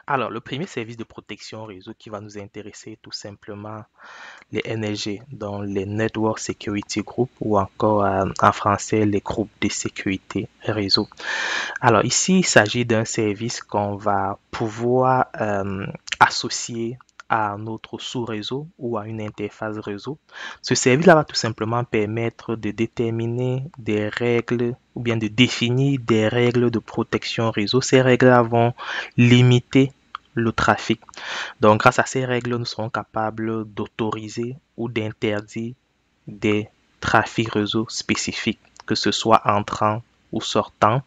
Alors, le premier service de protection réseau qui va nous intéresser est tout simplement les NSG, donc les Network Security Group ou encore en français les groupes de sécurité réseau. Alors ici, il s'agit d'un service qu'on va pouvoir associer à notre sous-réseau ou à une interface réseau. Ce service-là va tout simplement permettre de déterminer des règles ou bien de définir des règles de protection réseau. Ces règles-là vont limiter le trafic. Donc, grâce à ces règles, nous serons capables d'autoriser ou d'interdire des trafics réseau spécifiques, que ce soit entrant ou sortant,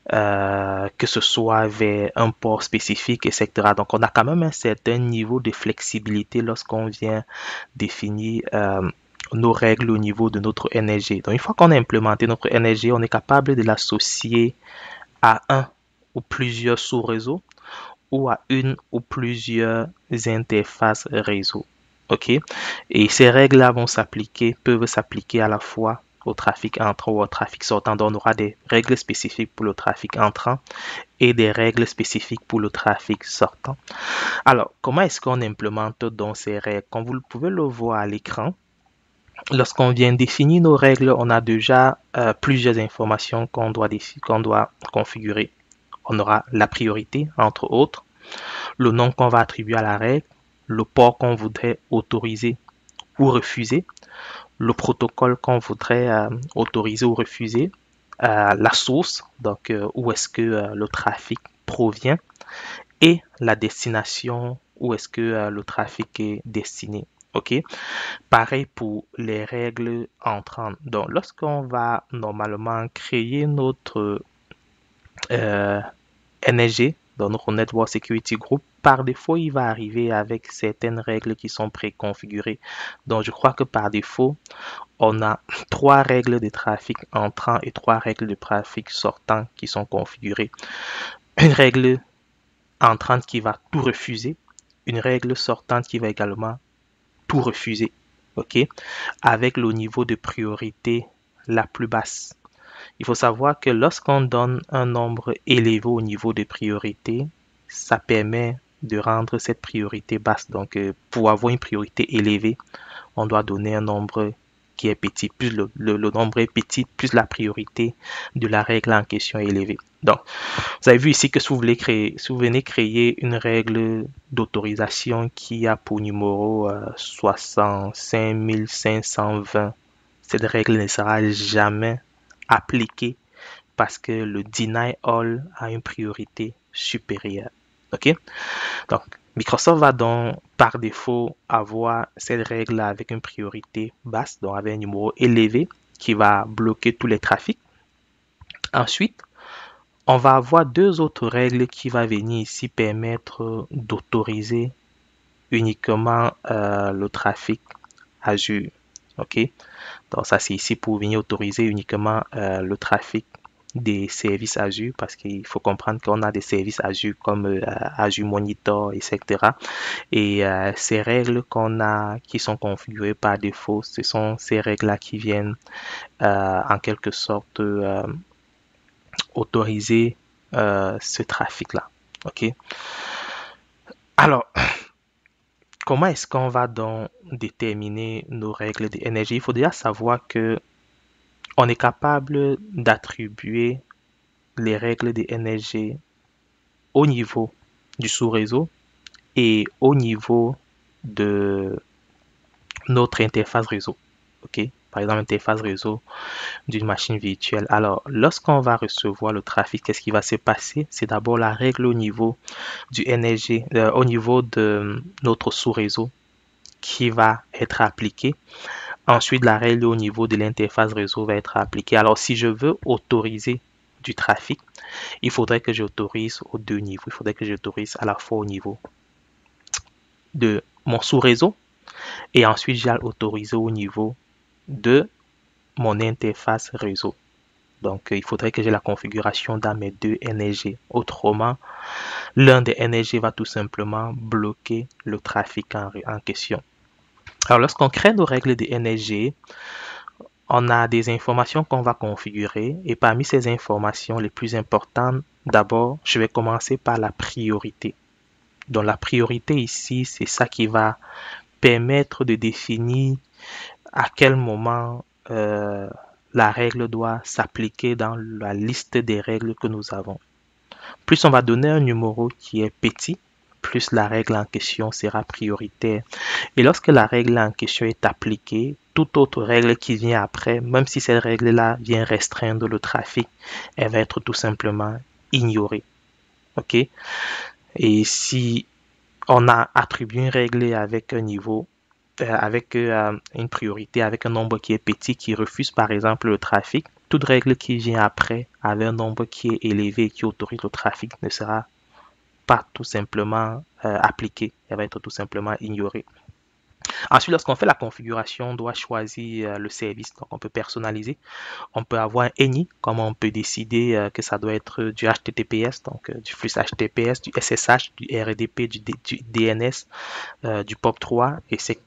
que ce soit vers un port spécifique, etc. Donc, on a quand même un certain niveau de flexibilité lorsqu'on vient définir nos règles au niveau de notre NSG. Donc, une fois qu'on a implémenté notre NSG, on est capable de l'associer à un ou plusieurs sous-réseaux ou à une ou plusieurs interfaces réseau. OK? Et ces règles-là peuvent s'appliquer à la fois au trafic entrant ou au trafic sortant. Donc, on aura des règles spécifiques pour le trafic entrant et des règles spécifiques pour le trafic sortant. Alors, comment est-ce qu'on implémente donc ces règles? Comme vous pouvez le voir à l'écran, lorsqu'on vient définir nos règles, on a déjà plusieurs informations qu'on doit configurer. On aura la priorité, entre autres, le nom qu'on va attribuer à la règle, le port qu'on voudrait autoriser ou refuser, le protocole qu'on voudrait autoriser ou refuser, la source, donc où est-ce que le trafic provient, et la destination, où est-ce que le trafic est destiné. OK? Pareil pour les règles entrantes. Donc, lorsqu'on va normalement créer notre euh, NSG, dans notre Network Security Group, par défaut, il va arriver avec certaines règles qui sont préconfigurées. Donc, je crois que par défaut, on a trois règles de trafic entrant et trois règles de trafic sortant qui sont configurées. Une règle entrante qui va tout refuser, une règle sortante qui va également tout refuser. OK? Avec le niveau de priorité la plus basse. Il faut savoir que lorsqu'on donne un nombre élevé au niveau de priorité, ça permet de rendre cette priorité basse. Donc, pour avoir une priorité élevée, on doit donner un nombre qui est petit. Plus le nombre est petit, plus la priorité de la règle en question est élevée. Donc, vous avez vu ici que si vous venez créer une règle d'autorisation qui a pour numéro 65 520, cette règle ne sera jamais appliquée parce que le deny all a une priorité supérieure. OK? Donc, Microsoft va donc par défaut avoir cette règle avec une priorité basse, donc avec un numéro élevé qui va bloquer tous les trafics. Ensuite, on va avoir deux autres règles qui vont venir ici permettre d'autoriser uniquement le trafic Azure. OK? Donc ça, c'est ici pour venir autoriser uniquement le trafic des services Azure parce qu'il faut comprendre qu'on a des services Azure comme Azure Monitor, etc. Et ces règles qu'on a, qui sont configurées par défaut, ce sont ces règles-là qui viennent en quelque sorte autoriser ce trafic-là. OK? Alors, comment est-ce qu'on va donc déterminer nos règles d'énergie? Il faut déjà savoir que on est capable d'attribuer les règles d'énergie au niveau du sous-réseau et au niveau de notre interface réseau. OK? Par exemple, interface réseau d'une machine virtuelle. Alors, lorsqu'on va recevoir le trafic, qu'est-ce qui va se passer? C'est d'abord la règle au niveau du NSG, au niveau de notre sous-réseau qui va être appliquée. Ensuite, la règle au niveau de l'interface réseau va être appliquée. Alors, si je veux autoriser du trafic, il faudrait que j'autorise aux deux niveaux. Il faudrait que j'autorise à la fois au niveau de mon sous-réseau et ensuite j'ai autorisé au niveau de mon interface réseau. Donc, il faudrait que j'ai la configuration dans mes deux NSG. Autrement, l'un des NSG va tout simplement bloquer le trafic en question. Alors, lorsqu'on crée nos règles de NSG, on a des informations qu'on va configurer et parmi ces informations les plus importantes, d'abord, je vais commencer par la priorité. Donc la priorité ici, c'est ça qui va permettre de définir à quel moment la règle doit s'appliquer dans la liste des règles que nous avons. Plus on va donner un numéro qui est petit, plus la règle en question sera prioritaire. Et lorsque la règle en question est appliquée, toute autre règle qui vient après, même si cette règle-là vient restreindre le trafic, elle va être tout simplement ignorée. OK? Et si on a attribué une règle avec un niveau, avec une priorité, avec un nombre qui est petit, qui refuse par exemple le trafic, toute règle qui vient après avec un nombre qui est élevé et qui autorise le trafic ne sera pas tout simplement appliquée. Elle va être tout simplement ignorée. Ensuite, lorsqu'on fait la configuration, on doit choisir le service. Donc, on peut personnaliser. On peut avoir un ENI, comme on peut décider que ça doit être du HTTPS, donc du flux HTTPS, du SSH, du RDP, du DNS, du POP3, etc.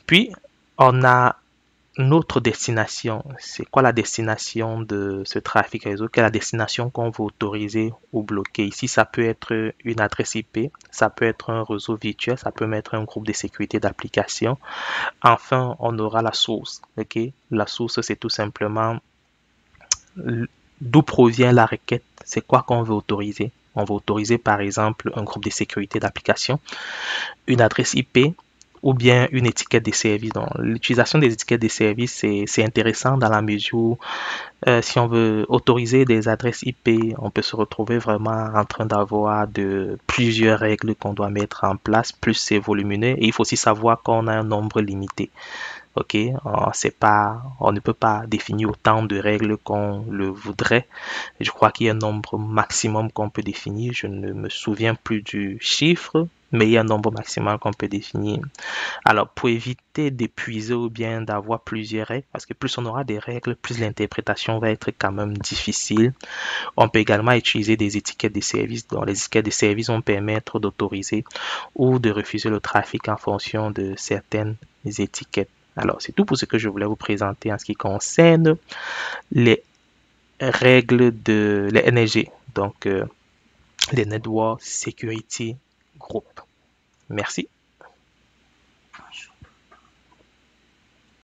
Puis, on a notre destination. C'est quoi la destination de ce trafic réseau? Quelle est la destination qu'on veut autoriser ou bloquer? Ici, ça peut être une adresse IP, ça peut être un réseau virtuel, ça peut être un groupe de sécurité d'application. Enfin, on aura la source. Ok, la source, c'est tout simplement d'où provient la requête. C'est quoi qu'on veut autoriser? On veut autoriser par exemple un groupe de sécurité d'application, une adresse IP ou bien une étiquette de service. Donc, l'utilisation des étiquettes de service, c'est intéressant dans la mesure où si on veut autoriser des adresses IP, on peut se retrouver vraiment en train d'avoir de plusieurs règles qu'on doit mettre en place, plus c'est volumineux. Et il faut aussi savoir qu'on a un nombre limité. Ok, on ne peut pas définir autant de règles qu'on le voudrait. Je crois qu'il y a un nombre maximum qu'on peut définir. Je ne me souviens plus du chiffre, mais il y a un nombre maximum qu'on peut définir. Alors, pour éviter d'épuiser ou bien d'avoir plusieurs règles, parce que plus on aura des règles, plus l'interprétation va être quand même difficile. On peut également utiliser des étiquettes de service. Donc, les étiquettes de service vont permettre d'autoriser ou de refuser le trafic en fonction de certaines étiquettes. Alors, c'est tout pour ce que je voulais vous présenter en ce qui concerne les règles de les NSG, donc les Network Security Group. Merci.